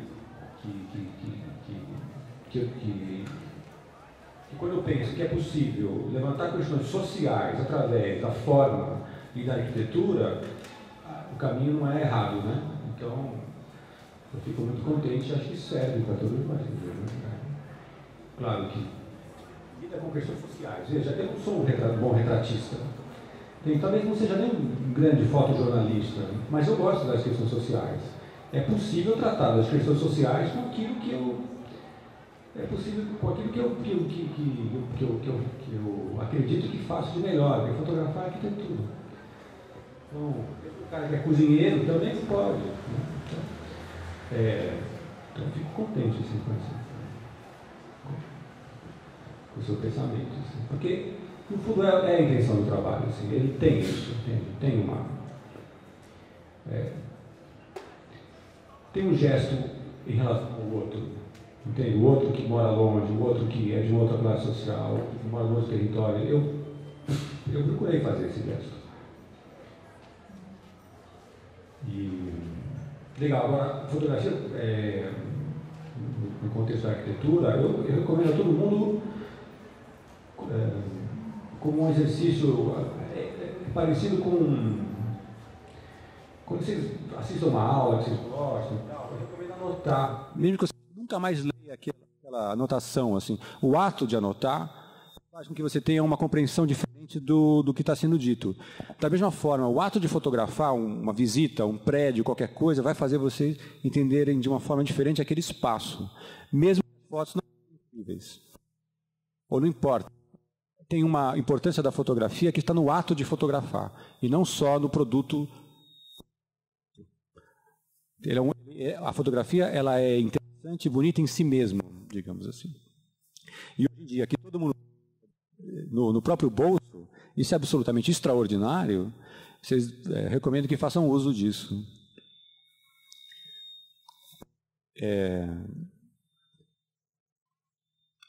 quando eu penso que é possível levantar questões sociais através da forma e da arquitetura, o caminho não é errado, né? Então, eu fico muito contente e acho que serve para todos nós. Né? Claro que lida com questões sociais. Veja, eu não sou um bom retratista. Talvez não seja nem um grande fotojornalista, mas eu gosto das questões sociais. É possível tratar das questões sociais com aquilo que eu acredito que faço de melhor, que é fotografar a arquitetura. Então, o cara que é cozinheiro também pode. Né? Então, eu fico contente assim, com o seu pensamento. Assim, porque, no fundo, é a intenção do trabalho. Assim, ele tem isso, tem um gesto em relação ao outro. Entende? O outro que mora longe, o outro que é de uma outra classe social, que mora no outro território. Eu procurei fazer esse gesto. E, legal, agora, fotografia, no contexto da arquitetura, eu recomendo a todo mundo como um exercício parecido com quando vocês assistem uma aula que vocês gostam, eu recomendo anotar. Mesmo que você nunca mais leia aquela anotação, assim, o ato de anotar faz com que você tenha uma compreensão diferente do que está sendo dito. Da mesma forma, o ato de fotografar uma visita, um prédio, qualquer coisa, vai fazer vocês entenderem de uma forma diferente aquele espaço. Mesmo que as fotos não sejam incríveis. Ou não importa. Tem uma importância da fotografia que está no ato de fotografar, e não só no produto. A fotografia ela é interessante e bonita em si mesma, digamos assim. E hoje em dia, aqui todo mundo no próprio bolso, isso é absolutamente extraordinário. Vocês recomendo que façam uso disso.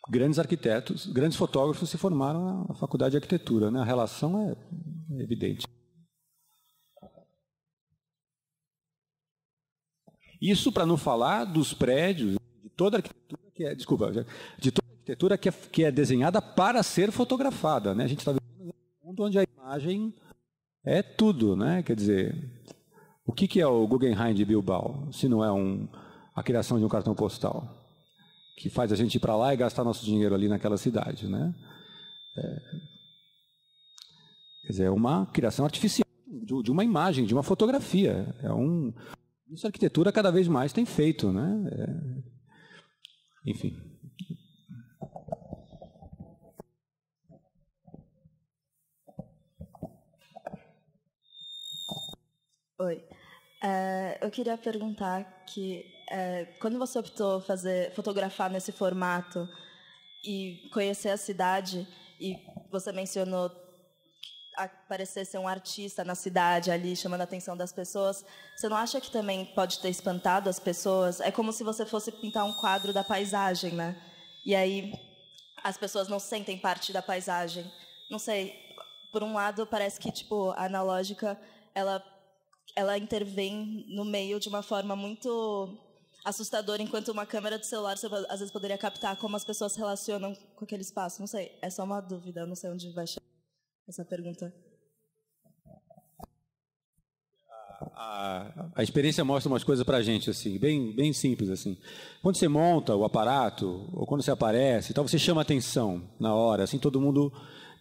Grandes arquitetos, grandes fotógrafos se formaram na faculdade de arquitetura, né? A relação é evidente. Isso para não falar dos prédios, de toda a arquitetura que é desenhada para ser fotografada, né? A gente está vivendo um mundo onde a imagem é tudo, né? Quer dizer, o que é o Guggenheim de Bilbao, se não é a criação de um cartão postal que faz a gente ir para lá e gastar nosso dinheiro ali naquela cidade, né? Quer dizer, é uma criação artificial de uma imagem, de uma fotografia. Isso a arquitetura cada vez mais tem feito, né? Enfim. Oi. Eu queria perguntar que quando você optou fotografar nesse formato e conhecer a cidade, e você mencionou parecer ser um artista na cidade ali, chamando a atenção das pessoas, você não acha que também pode ter espantado as pessoas? É como se você fosse pintar um quadro da paisagem, né? E aí as pessoas não sentem parte da paisagem. Não sei, por um lado parece que tipo a analógica ela intervém no meio de uma forma muito assustadora, enquanto uma câmera de celular você às vezes poderia captar como as pessoas se relacionam com aquele espaço. Não sei, é só uma dúvida, eu não sei onde vai chegar essa pergunta. A experiência mostra umas coisas para a gente, assim, bem simples. Assim. Quando você monta o aparato, ou quando você aparece, então você chama atenção na hora, assim todo mundo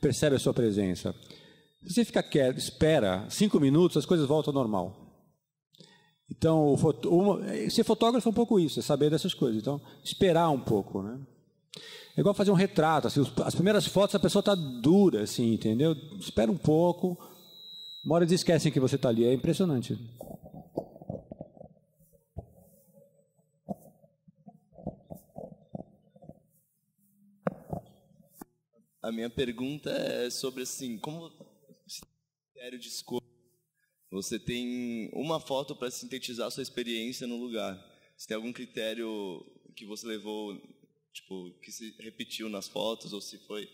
percebe a sua presença. Se você fica quieto, espera 5 minutos, as coisas voltam ao normal. Então, ser fotógrafo é um pouco isso, é saber dessas coisas. Então, esperar um pouco, né? É igual fazer um retrato. Assim, as primeiras fotos a pessoa está dura, assim, entendeu? Espera um pouco, uma hora eles esquecem que você está ali. É impressionante. A minha pergunta é sobre assim, como critério de escolha. Você tem uma foto para sintetizar a sua experiência no lugar. Se tem algum critério que você levou, tipo, que se repetiu nas fotos, ou se foi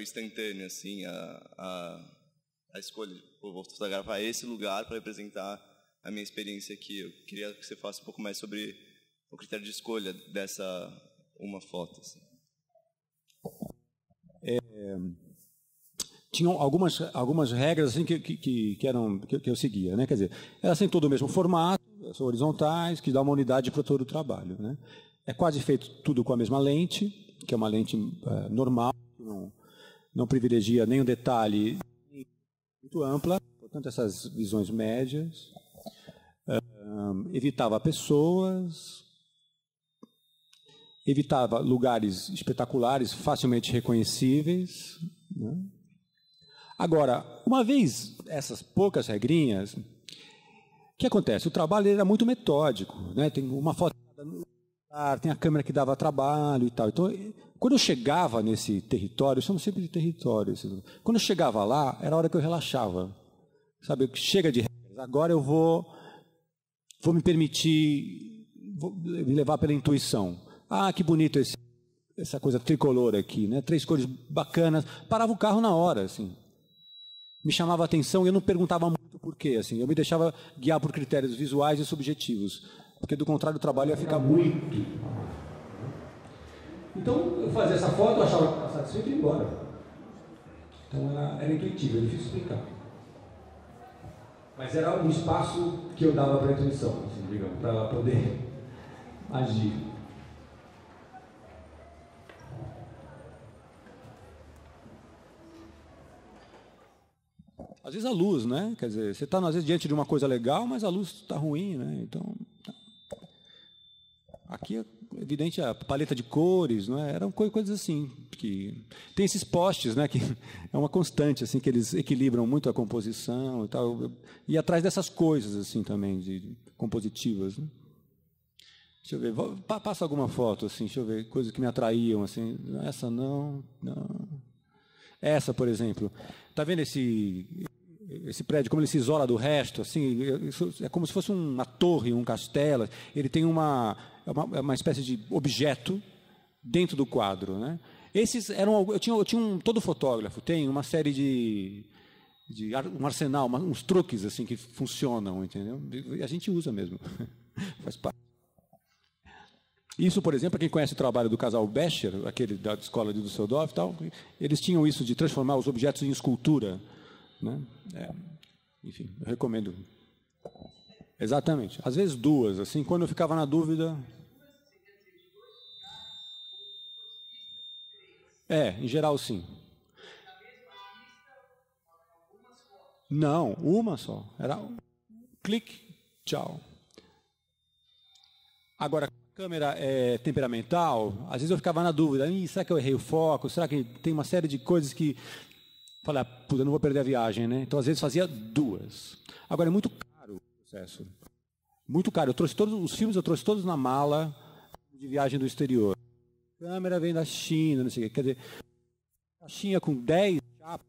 instantâneo, assim, a escolha. Vou fotografar esse lugar para representar a minha experiência aqui. Eu queria que você falasse um pouco mais sobre o critério de escolha dessa uma foto. Assim. Tinham algumas regras assim, que eu seguia, né? Quer dizer, elas têm todo o mesmo formato, são horizontais, que dá uma unidade para todo o trabalho, né? É quase feito tudo com a mesma lente, que é uma lente normal, não privilegia nenhum detalhe muito ampla, portanto essas visões médias, evitava pessoas, evitava lugares espetaculares, facilmente reconhecíveis, né? Agora, uma vez essas poucas regrinhas, o que acontece? O trabalho era muito metódico, né? Tem uma foto, tem a câmera que dava trabalho e tal. Então, quando eu chegava nesse território, eu chamo sempre de território, quando eu chegava lá, era a hora que eu relaxava. Sabe, chega de regras, agora eu vou me permitir, vou me levar pela intuição. Ah, que bonito essa coisa tricolor aqui, né? 3 cores bacanas. Parava o carro na hora, assim. Me chamava a atenção e eu não perguntava muito por quê, assim. Eu me deixava guiar por critérios visuais e subjetivos, porque do contrário o trabalho ia ficar muito. Então eu fazia essa foto, eu achava que estava satisfeito e ia embora. Então era intuitivo, é difícil explicar. Mas era um espaço que eu dava para a intuição, assim, digamos, para ela poder agir. Às vezes a luz, né? Quer dizer, você está às vezes diante de uma coisa legal, mas a luz está ruim, né? Então, aqui é evidente a paleta de cores, não é? Eram coisas assim que tem esses postes, né? Que é uma constante, assim, que eles equilibram muito a composição e tal, e atrás dessas coisas assim também de compositivas, né? Deixa eu ver, passa alguma foto assim, deixa eu ver, coisas que me atraíam assim. Essa não. Essa, por exemplo, tá vendo esse prédio, como ele se isola do resto, assim, é como se fosse uma torre, um castelo. Ele tem uma espécie de objeto dentro do quadro, né? Esses eram, eu tinha todo fotógrafo tem uma série de um arsenal, uns truques assim que funcionam, entendeu? E a gente usa mesmo, faz parte. Isso, por exemplo, quem conhece o trabalho do casal Becher, aquele da escola de Düsseldorf e tal, eles tinham isso de transformar os objetos em escultura, né? Enfim, eu recomendo. Exatamente. Às vezes duas, assim, quando eu ficava na dúvida. Em geral, sim. Não, uma só. Era um clique, tchau. Agora, a câmera é temperamental, às vezes eu ficava na dúvida, será que eu errei o foco? Será que tem uma série de coisas que... Falei, puta, eu não vou perder a viagem, né? Então, às vezes, fazia duas. Agora, é muito caro o processo. Muito caro. Eu trouxe todos os filmes, eu trouxe todos na mala de viagem do exterior. A câmera vem da China, não sei o quê. Quer dizer, a China com 10 chapas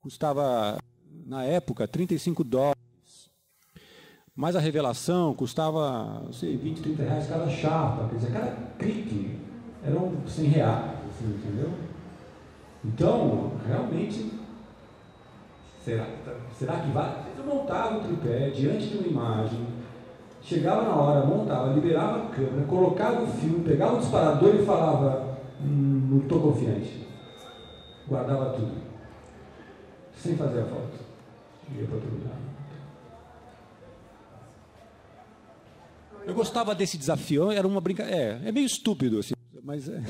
custava, na época, $35. Mas a revelação custava, não sei, 20, 30 reais cada chapa. Quer dizer, cada clique eram R$100, assim, entendeu? Então, realmente, será que vale? Eu montava o tripé diante de uma imagem, chegava na hora, montava, liberava a câmera, colocava o filme, pegava o disparador e falava, não estou confiante. Guardava tudo, sem fazer a foto. Ia para outro lugar. Eu gostava desse desafio, era uma brincadeira. É meio estúpido, assim, mas é.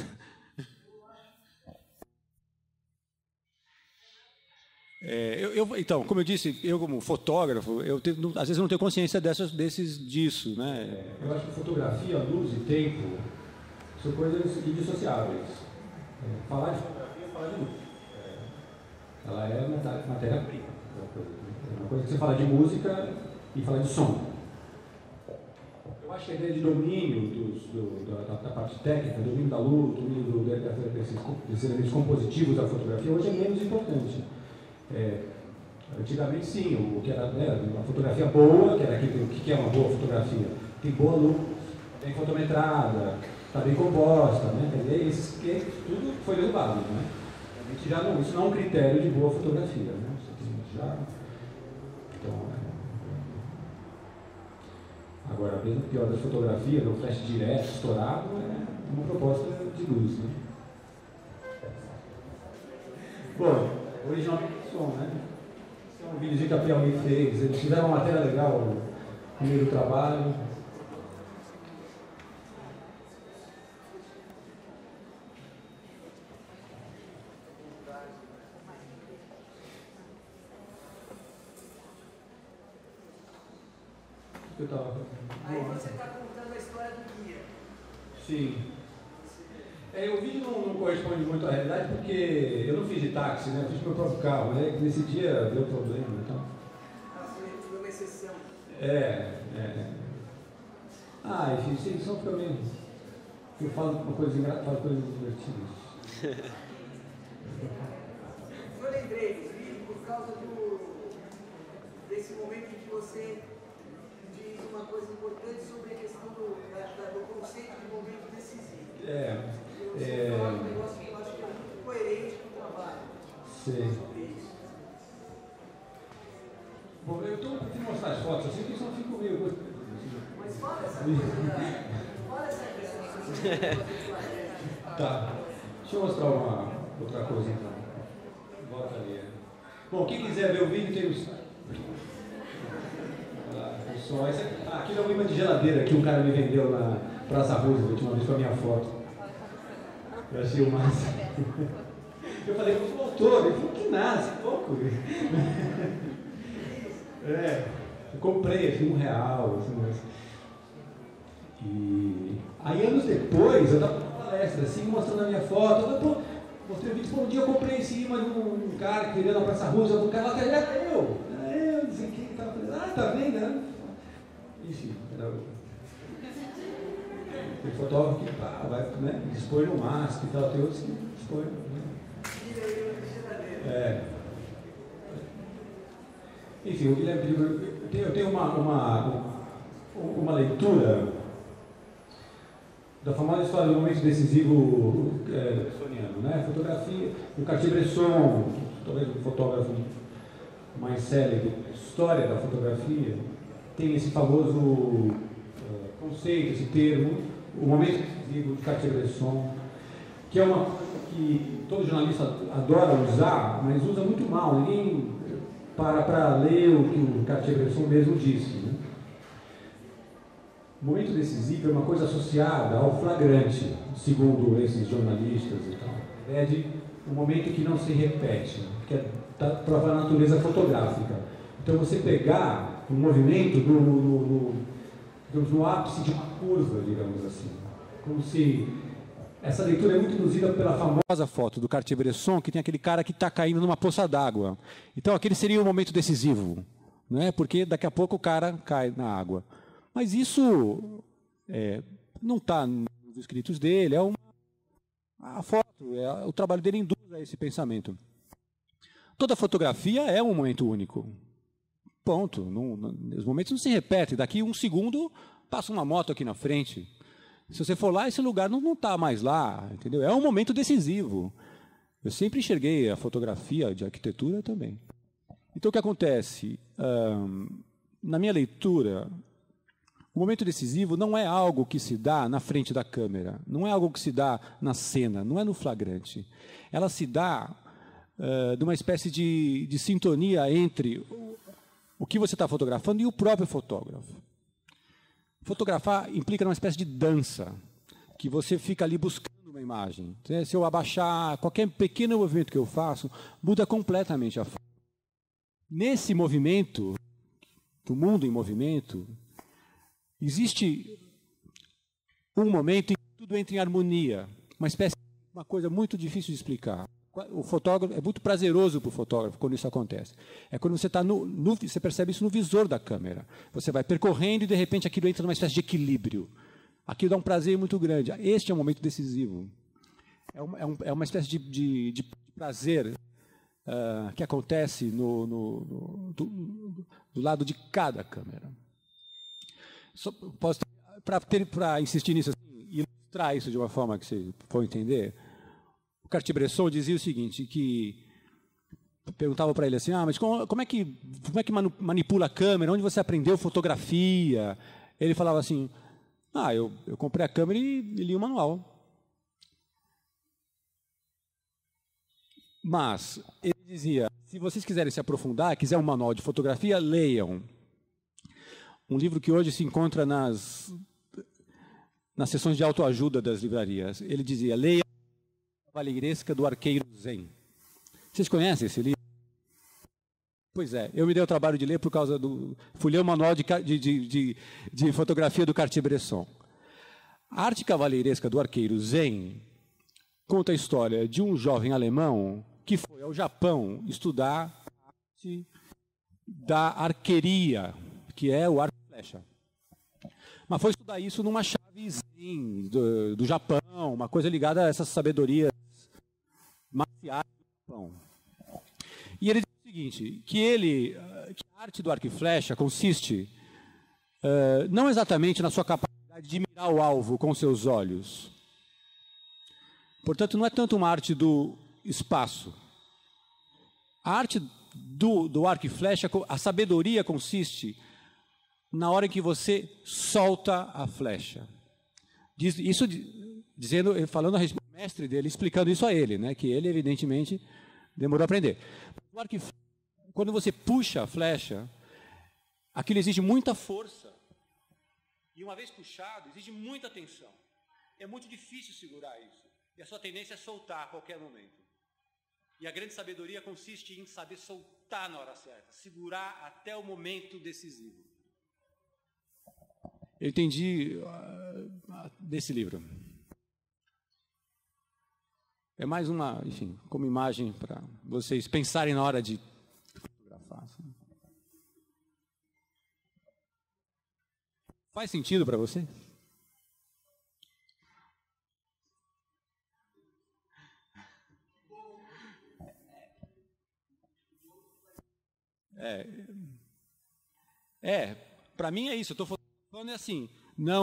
Então, como eu disse, eu como fotógrafo, às vezes não tenho consciência disso, né? Eu acho que fotografia, luz e tempo são coisas indissociáveis. Falar de fotografia é falar de luz. Ela é matéria-prima. É uma coisa que você fala de música e fala de som. Eu acho que a ideia de domínio da parte técnica, domínio da luz, domínio desses elementos compositivos da fotografia, hoje é menos importante. Antigamente, sim, o que era uma fotografia boa, que era o que é uma boa fotografia? Tem boa luz, bem fotometrada, está bem composta, né? Tudo foi derrubado, né? Isso não é um critério de boa fotografia, né? Agora, mesmo pior da fotografia, do flash direto, estourado, é uma proposta de luz, né? Bom, originalmente som, né? Esse é um vídeo que a Piauí fez, eles fizeram uma matéria legal no meio do trabalho. Aí você está contando a história do guia. Sim. O vídeo não corresponde muito à realidade porque eu não fiz de táxi, né? Eu fiz meu próprio carro, né? Nesse dia deu problema, então. Foi uma exceção. Enfim, só porque eu falo uma coisa engraçada, falo coisas divertidas. Eu lembrei do vídeo por causa desse momento em que você diz uma coisa importante sobre a questão do conceito de momento decisivo. Você fala um negócio que eu acho que é muito coerente com o trabalho. Sim. Bom, eu estou para te mostrar as fotos, assim que só fico meio. Mas fala essa coisa fala essa questão. Tá. Deixa eu mostrar uma outra coisa então. Bota ali. Bom, quem quiser ver o vídeo tem o site. Aquilo é um imã de geladeira que um cara me vendeu na Praça Roosevelt uma vez com a minha foto. Eu achei o máximo. Eu falei, eu sou autor. Ele falou, que nada, você é pouco. Eu comprei, assim, R$1. Assim, e aí, anos depois, eu estava numa palestra, assim, mostrando a minha foto. Mostrei o vídeo, um dia eu comprei em cima de um cara que queria na Praça Roosevelt, um cara lá que era eu. Não sei quem estava falando, tá vendo, né? Enfim, era tem fotógrafo que vai, né, expõe no máximo e tal, tem outros que expõem. Né? Enfim, o Guilherme eu tenho uma leitura da famosa história do momento decisivo bressoniano, né? Fotografia, o Cartier-Bresson, talvez o fotógrafo mais célebre da história da fotografia, tem esse famoso conceito, esse termo, o momento decisivo de Cartier-Bresson, que é uma coisa que todo jornalista adora usar, mas usa muito mal. Ninguém para ler o que o Cartier-Bresson mesmo disse. Né? O momento decisivo é uma coisa associada ao flagrante, segundo esses jornalistas e tal. É de um momento que não se repete, que é da própria natureza fotográfica. Então, você pegar um movimento no ápice de uma curva, digamos assim. Como se... Essa leitura é muito induzida pela famosa foto do Cartier-Bresson, que tem aquele cara que está caindo numa poça d'água. Então, aquele seria o momento decisivo, né? Porque daqui a pouco o cara cai na água. Mas isso não está nos escritos dele, a foto, o trabalho dele induz a esse pensamento. Toda fotografia é um momento único. Ponto. Os momentos não se repetem. Daqui um segundo passa uma moto aqui na frente. Se você for lá, esse lugar não está mais lá, entendeu? É um momento decisivo. Eu sempre enxerguei a fotografia de arquitetura também. Então, o que acontece? Na minha leitura, o momento decisivo não é algo que se dá na frente da câmera, não é algo que se dá na cena, não é no flagrante. Ela se dá de uma espécie de sintonia entre o que você está fotografando e o próprio fotógrafo. Fotografar implica uma espécie de dança, que você fica ali buscando uma imagem. Se eu abaixar, qualquer pequeno movimento que eu faço, muda completamente a foto. Nesse movimento, do mundo em movimento, existe um momento em que tudo entra em harmonia, uma coisa muito difícil de explicar. O fotógrafo é muito prazeroso para o fotógrafo quando isso acontece. É quando você está você percebe isso no visor da câmera. Você vai percorrendo e de repente aquilo entra numa espécie de equilíbrio. Aquilo dá um prazer muito grande. Este é um momento decisivo. É uma espécie de prazer que acontece do lado de cada câmera. Para insistir nisso assim, e ilustrar isso de uma forma que você for entender, o Cartier-Bresson dizia o seguinte, que perguntava para ele assim, mas como é que manipula a câmera? Onde você aprendeu fotografia? Ele falava assim, eu comprei a câmera e li o manual. Mas ele dizia, se vocês quiserem se aprofundar, quiser um manual de fotografia, leiam. Um livro que hoje se encontra nas sessões de autoajuda das livrarias. Ele dizia, leia A Cavalheiresca do Arqueiro Zen. Vocês conhecem esse livro? Pois é, eu me dei o trabalho de ler por causa fui ler o manual de fotografia do Cartier-Bresson. A Arte Cavalheiresca do Arqueiro Zen conta a história de um jovem alemão que foi ao Japão estudar a arte da arqueria, que é o arco e flecha. Mas foi estudar isso numa chave zen do Japão, uma coisa ligada a essas sabedorias marciais do Japão. E ele diz o seguinte, que a arte do arco e flecha consiste não exatamente na sua capacidade de mirar o alvo com seus olhos. Portanto, não é tanto uma arte do espaço. A arte do arco e flecha, a sabedoria consiste na hora em que você solta a flecha. Isso falando a respeito do mestre dele, explicando isso a ele, né, que ele, evidentemente, demorou a aprender. O arco e flecha, quando você puxa a flecha, aquilo exige muita força. E uma vez puxado, exige muita tensão. É muito difícil segurar isso. E a sua tendência é soltar a qualquer momento. E a grande sabedoria consiste em saber soltar na hora certa, segurar até o momento decisivo. Eu entendi desse livro. É mais uma, enfim, como imagem para vocês pensarem na hora de fotografar. Assim. Faz sentido para você? Para mim é isso. Eu estou falando assim, não,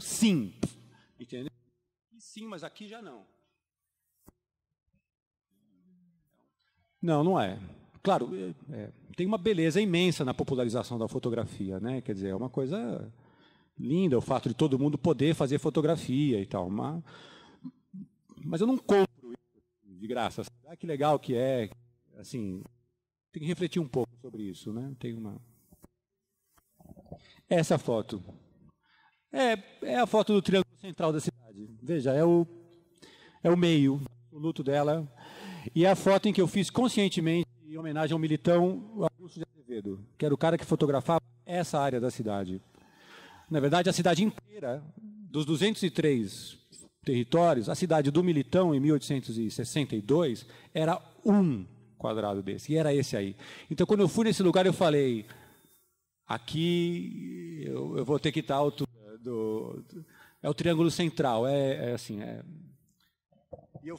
sim, entendeu? Sim, mas aqui já não. Não é. Claro, tem uma beleza imensa na popularização da fotografia, né? Quer dizer, é uma coisa linda o fato de todo mundo poder fazer fotografia e tal, mas eu não compro isso de graça. Ah, que legal que é, assim, tem que refletir um pouco sobre isso, né? Essa foto é a foto do Triângulo Central da cidade. Veja, é o meio absoluto dela. E é a foto em que eu fiz conscientemente em homenagem ao militão Augusto de Azevedo, que era o cara que fotografava essa área da cidade. Na verdade, a cidade inteira, dos 203 territórios, a cidade do Militão, em 1862, era um quadrado desse, e era esse aí. Então, quando eu fui nesse lugar, eu falei, aqui eu vou ter que estar à altura é o Triângulo Central,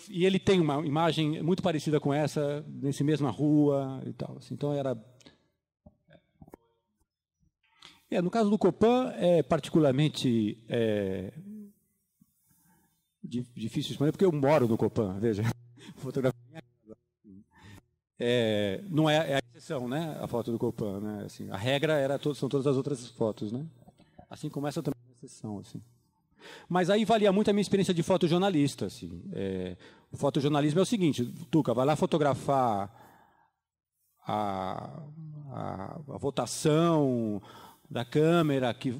e ele tem uma imagem muito parecida com essa, nesse mesma rua e tal. Assim, então era... no caso do Copan, é particularmente difícil de responder, porque eu moro no Copan, veja. Fotografia não é a exceção, né? A foto do Copan, né? Assim, a regra são todas as outras fotos, né? Assim como essa também é a exceção, assim. Mas aí valia muito a minha experiência de fotojornalista. Assim. O fotojornalismo é o seguinte, Tuca, vai lá fotografar a votação da Câmara que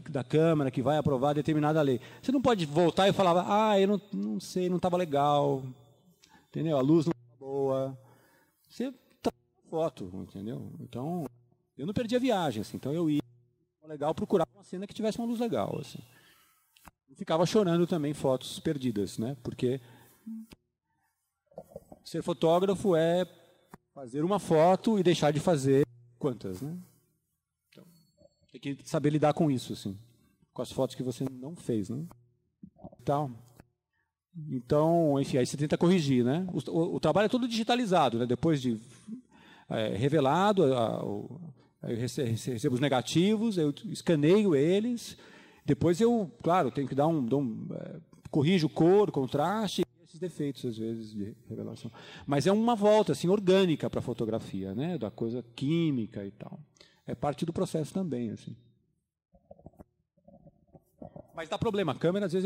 vai aprovar determinada lei. Você não pode voltar e falar, eu não sei, não estava legal, entendeu? A luz não estava boa. Você está na foto, entendeu? Então, eu não perdi a viagem, assim, então eu ia, legal, procurar uma cena que tivesse uma luz legal, assim. Eu ficava chorando também fotos perdidas, né? Porque ser fotógrafo é fazer uma foto e deixar de fazer quantas, né? Então, tem que saber lidar com isso, assim, com as fotos que você não fez, né? Então, enfim, aí você tenta corrigir, né? O trabalho é todo digitalizado, né? Depois de revelado, eu recebo os negativos, eu escaneio eles. Depois eu, claro, tenho que corrijo cor, contraste e esses defeitos, às vezes, de revelação. Mas é uma volta, assim, orgânica para a fotografia, né? Da coisa química e tal. É parte do processo também, assim. Mas dá problema. A câmera, às vezes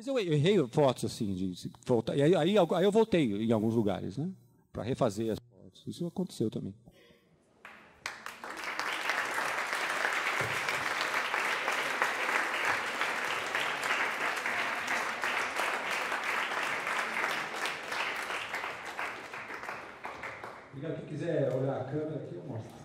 eu errei fotos, assim, de voltar. E aí eu voltei em alguns lugares, né? Para refazer as fotos. Isso aconteceu também. Quem quiser olhar a câmera aqui, eu mostro.